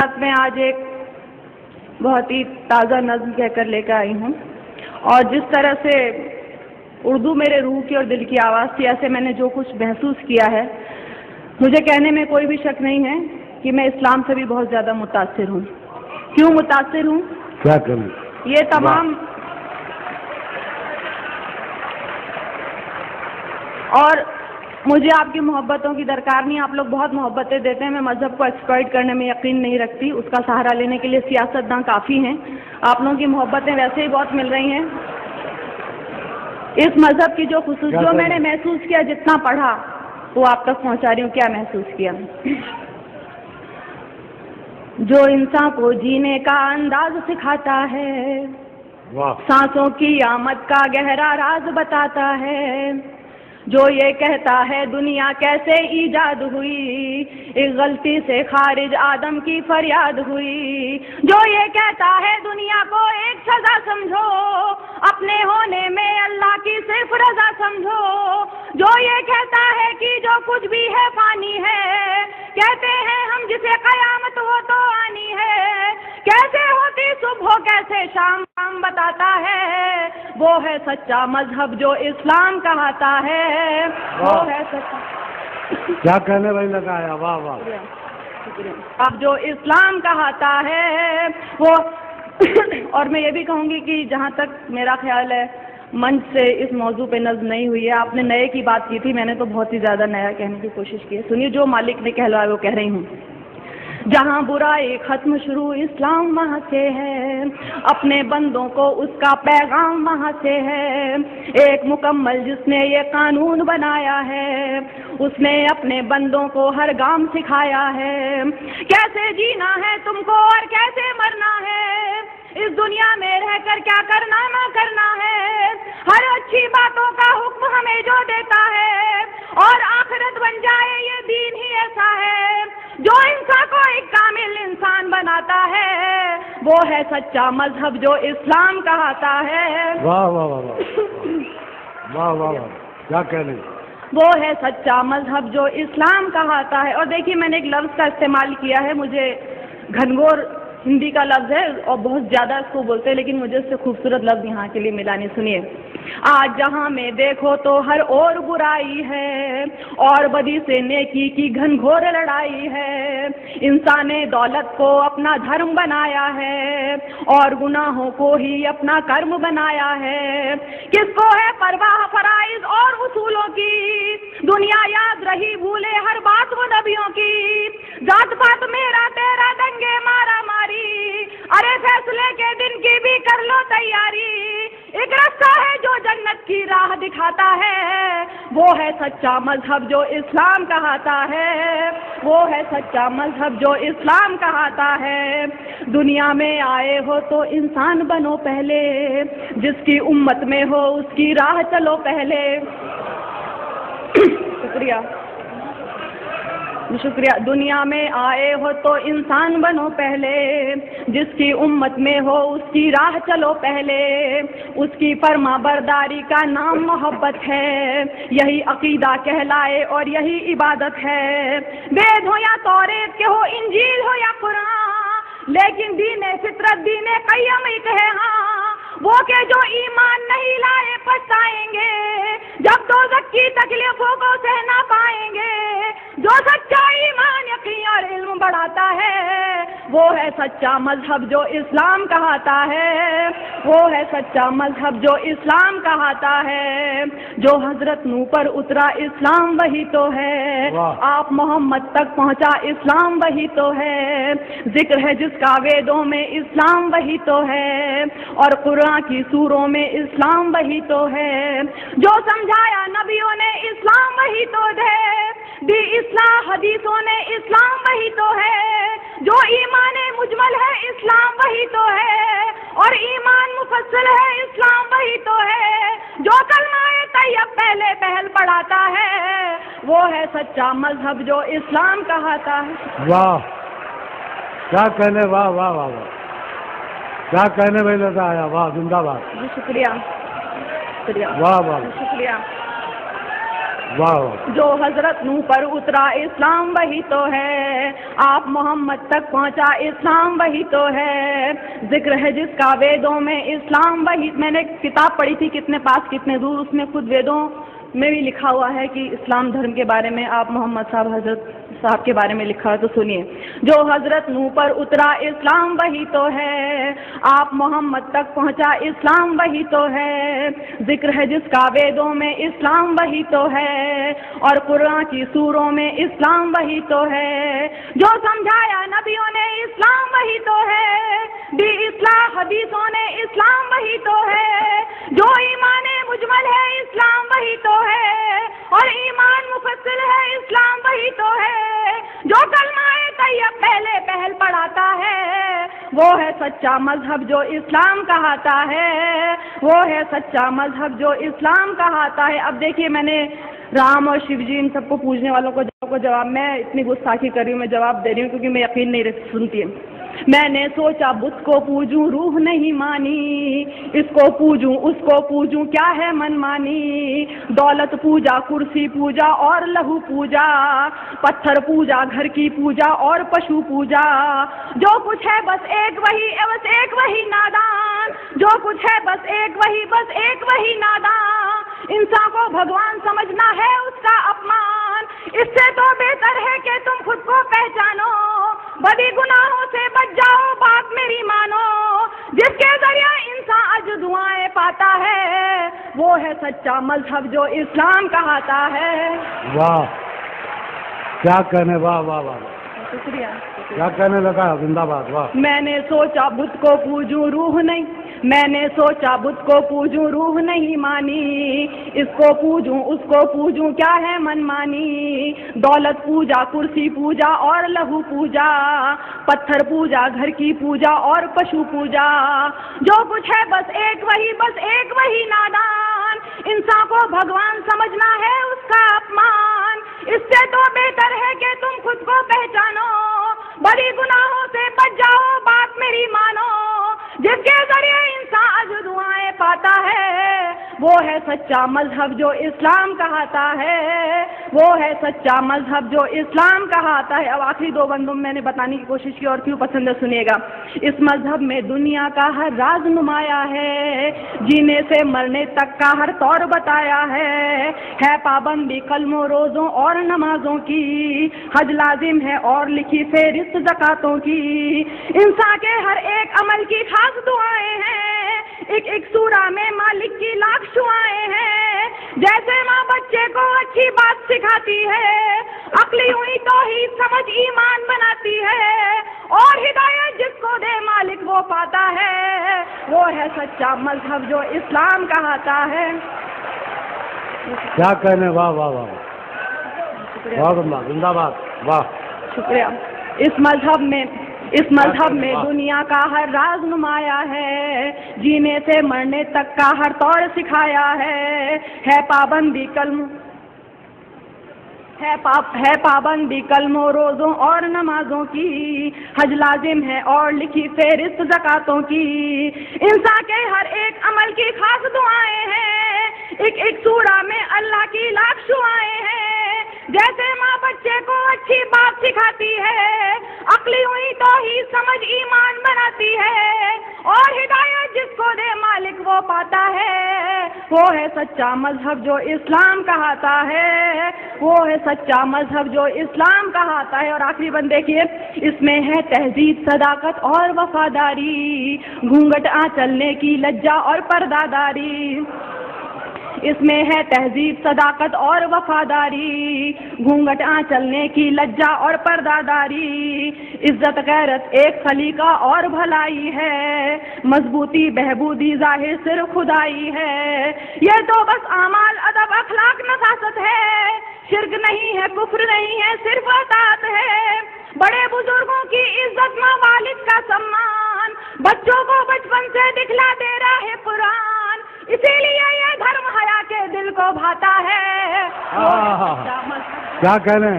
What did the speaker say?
साथ में आज एक बहुत ही ताज़ा नज़्म कहकर लेकर आई हूँ, और जिस तरह से उर्दू मेरे रूह की और दिल की आवाज़ थी, ऐसे मैंने जो कुछ महसूस किया है, मुझे कहने में कोई भी शक नहीं है कि मैं इस्लाम से भी बहुत ज़्यादा मुतासिर हूँ। क्यों मुतासिर हूँ? क्या करूँ? ये तमाम और मुझे आपकी मोहब्बतों की दरकार नहीं। आप लोग बहुत मोहब्बतें देते हैं। मैं मज़हब को एक्सप्लॉइट करने में यकीन नहीं रखती। उसका सहारा लेने के लिए सियासतदान काफ़ी हैं। आप लोगों की मोहब्बतें वैसे ही बहुत मिल रही हैं। इस मज़हब की जो खुसूस जो मैंने महसूस किया, जितना पढ़ा वो आप तक पहुंचा रही हूँ। क्या महसूस किया? जो इंसान को जीने का अंदाज सिखाता है, सांसों की आमद का गहरा राज बताता है, जो ये कहता है दुनिया कैसे ईजाद हुई, एक गलती से खारिज आदम की फरियाद हुई, जो ये कहता है दुनिया को एक सजा समझो, अपने होने में अल्लाह की सिर्फ रजा समझो, जो ये कहता है कि जो कुछ भी है फानी है, कहते हैं हम जिसे कयामत हो तो आनी है, कैसे होती सुबह कैसे शाम बताता है, वो है सच्चा मजहब जो इस्लाम कहता है, वो है सच्चा। क्या कहने भाई लगाया? वाह वाह। अब जो इस्लाम कहता है वो और मैं ये भी कहूँगी कि जहाँ तक मेरा ख्याल है, मंच से इस मौजू पे नज़्म नहीं हुई है। आपने नए की बात की थी, मैंने तो बहुत ही ज़्यादा नया कहने की कोशिश की है। सुनिए, जो मालिक ने कहलवाया वो कह रही हूँ। जहाँ बुराई खत्म शुरू इस्लाम वहाँ से है, अपने बंदों को उसका पैगाम वहाँ से है, एक मुकम्मल जिसने ये कानून बनाया है, उसने अपने बंदों को हर गाम सिखाया है, कैसे जीना है तुमको और कैसे मरना है, इस दुनिया में रहकर क्या करना ना करना है, हर अच्छी बातों का हुक्म हमें जो देता है, और आखिरत बन जाए ये दीन ही ऐसा है, जो इंसान को एक कामिल इंसान बनाता है, वो है सच्चा मजहब जो इस्लाम कहता है। वाह वाह वाह वाह वाह वाह, क्या कहने? वो है सच्चा मजहब जो इस्लाम कहता है। और देखिए, मैंने एक लफ्ज़ का इस्तेमाल किया है, मुझे घनघोर हिंदी का लफ्ज़ है और बहुत ज़्यादा इसको बोलते हैं, लेकिन मुझे इससे खूबसूरत लफ्ज़ यहाँ के लिए मिला नहीं। सुनिए, आज जहाँ में देखो तो हर और बुराई है, और बदी से नेकी की घनघोर लड़ाई है, इंसान ने दौलत को अपना धर्म बनाया है, और गुनाहों को ही अपना कर्म बनाया है, किसको है परवाह फराइज और उसूलों की, दुनिया याद रही भूले हर बात वो नबियों की, जात पात मेरा तेरा दंगे मारा मारी, अरे फैसले के दिन की भी कर लो तैयारी, एक रास्ता है जो जन्नत की राह दिखाता है, वो है सच्चा मजहब जो इस्लाम कहता है, वो है सच्चा मजहब जो इस्लाम कहता है। दुनिया में आए हो तो इंसान बनो पहले, जिसकी उम्मत में हो उसकी राह चलो पहले। शुक्रिया। दुनिया में आए हो तो इंसान बनो पहले, जिसकी उम्मत में हो उसकी राह चलो पहले, उसकी फर्मा बरदारी का नाम मोहब्बत है, यही अकीदा कहलाए और यही इबादत है, वेद हो या तौरेत के हो, इंजील हो या कुरान, लेकिन दीने फितरत दीने क़य्यम एक है। हाँ, वो के जो ईमान नहीं लाए पछताएंगे, जब दोज़ख की तकलीफों को सहना पाएंगे, जो सच्चा ईमान यकीन और इल्म बढ़ाता है, वो है सच्चा मजहब जो इस्लाम कहता है, वो है सच्चा मजहब जो इस्लाम कहता है, जो हजरत नूह पर उतरा इस्लाम वही तो है, आप मोहम्मद तक पहुंचा इस्लाम वही तो है, जिक्र है जिसका वेदों में इस्लाम वही तो है, और कुरान की सूरों में इस्लाम वही तो है, जो समझाया नबियों ने इस्लाम वही तो है, दी इस्लाह हदीसों ने इस्लाम वही तो है, जो ईमान मुजमल है इस्लाम वही तो है, और ईमान मुफस्सल है इस्लाम वही तो है, जो कलमाए तैयब पहले पहल पढ़ाता है, वो है सच्चा मजहब जो इस्लाम कहता है। वाह, क्या कहने? वाह वाह वाह वाह, क्या कहने में लगा आया? वाह, जिंदाबाद। जी शुक्रिया, शुक्रिया, वाह वाह, शुक्रिया। واہ جو حضرت نوح پر اترا اسلام وہی تو ہے، آپ محمد تک پہنچا اسلام وہی تو ہے، ذکر ہے جس کا ویدوں میں اسلام وہی. میں نے کتاب پڑھی تھی کتنے پاس کتنے دور، اس میں خود ویدوں میں بھی لکھا ہوا ہے کہ اسلام دھرم کے بارے میں آپ محمد صاحب حضرت صاحب کے بارے میں لکھا ہے. تو سنیے، جو حضرت نوح پر اترا اسلام وہی تو ہے، آپ محمد تک پہنچا اسلام وہی تو ہے، ذکر ہے جس کا ویدوں میں اسلام وہی تو ہے، اور قرآن کی سوروں میں اسلام وہی تو ہے، جو سمجھایا نبیوں نے اسلام وہی تو ہے، دی اصلاح حدیثوں نے اسلام وہی تو ہے، جو ایمان مجمل ہے اسلام وہی تو ہے، اور ایمان مفصل ہے اسلام وہی تو ہے، جو کلمہ طیب پہلے پہل پڑھاتا ہے وہ ہے سچا مذہب جو اسلام کہاتا ہے، وہ ہے سچا مذہب جو اسلام کہاتا ہے. اب دیکھیے، میں نے رام اور شیو جی ان سب کو پوجنے والوں کو جواب، میں اتنی گستاخی کر رہی ہوں، میں جواب دے رہی ہوں کیونکہ میں یقین نہیں سنتی. میں نے سوچا بت کو پوجوں روح نہیں مانی، اس کو پوجوں اس کو پوجوں کیا ہے من مانی، دولت پوجا کرسی پوجا اور لہو پوجا، پتھر پوجا گھر کی پوجا اور پشو پوجا، جو کچھ ہے بس ایک وہی نادان، جو کچھ ہے بس ایک وہی نادان، انسان کو بھگوان سمجھنا ہے اس کا اپمان، اس سے تو بہتر ہے کہ تم خود کو پہچانو، بدی گناہوں سے بچ جاؤ بات میری مانو، جس کے ذریعہ انسان اج دعائیں پاتا ہے وہ ہے سچا مذہب جو اسلام کہاتا ہے. واہ کیا کہنے، واہ واہ واہ شکریہ. کیا کہنے لگا، زندہ باد. واہ میں نے سوچا بت کو پوجوں روح نہیں، میں نے سوچا بت کو پوجوں روح نہیں مانی، اس کو پوجوں اس کو پوجوں کیا ہے من مانی، دولت پوجا کرسی پوجا اور لہو پوجا، پتھر پوجا گھر کی پوجا اور پشو پوجا، جو کچھ ہے بس ایک وہی نادان، انسان کو بھگوان سمجھنا ہے اس کا اپمان، اس سے تو بہتر ہے کہ تم خود کو پہچانو، بڑی گناہوں سے بچ جاؤ بات میری مانو، جس کے ذریعے انسان اج دعائیں پاتا ہے وہ ہے سچا مذہب جو اسلام کہاتا ہے، وہ ہے سچا مذہب جو اسلام کہاتا ہے. اب آخری دو بندوں میں نے بتانے کی کوشش کی اور کیوں پسند ہے سنیے گا. اس مذہب میں دنیا کا ہر راز نمایا ہے، جینے سے مرنے تک کا ہر طور بتایا ہے پابندی کلموں روزوں اور نمازوں کی، حج لازم ہے اور لکھی فہرست زکاتوں کی، انسان کے ہر ایک عمل کی خاص دعائیں ہیں، ایک سورہ میں مالک کی لاکھ شعائیں ہیں، جیسے ماں بچے کو اچھی بات سکھاتی ہے، عقلی ہوئی توحید سمجھ ایمان بناتی ہے، اور ہدایت جس کو دے مالک وہ پاتا ہے، وہ ہے سچا مذہب جو اسلام کہاتا ہے. کیا کہنے، واہ واہ واہ بہت اللہ، زندہ باد. واہ شکریہ. اس مذہب میں دنیا کا ہر راز نمایا ہے، جینے سے مرنے تک کا ہر طور سکھایا ہے پابندی کلموں روزوں اور نمازوں کی، حج لازم ہے اور لکھی فہرست زکاتوں کی، انسان کے ہر ایک عمل کی خاص دعائیں ہیں، ایک سورہ میں اللہ کی لاکھ شعائیں ہیں، جیسے ماں بچے کو اچھی بات سکھاتی ہے، عقلی ہوئی توحید سمجھ ایمان بناتی ہے، اور ہدایت جس کو دے مالک وہ پاتا ہے، وہ ہے سچا مذہب جو اسلام کہاتا ہے، وہ ہے سچا مذہب جو اسلام کہاتا ہے. اور آخری بند دیکھیے، اس میں ہے تہذیب صداقت اور وفاداری، گھونگھٹ چلنے کی لجا اور پردہ داری، اس میں ہے تہذیب صداقت اور وفاداری، گھونگھٹ چلنے کی لجا اور پردہ داری، عزت غیرت ایک سلیقہ اور بھلائی ہے، مضبوطی بہبودی ظاہر صرف خدائی ہے، یہ تو بس اعمال ادب اخلاق نفاست ہے، شرک نہیں ہے کفر نہیں ہے صرف اطاعت ہے، بڑے بزرگوں کی عزت ماں والد کا سمان، بچوں کو بچپن سے دکھلا دے رہا ہے قرآن، اسی لیے یہ دھرم حیا کے دل کو بھاتا ہے. کیا کہنے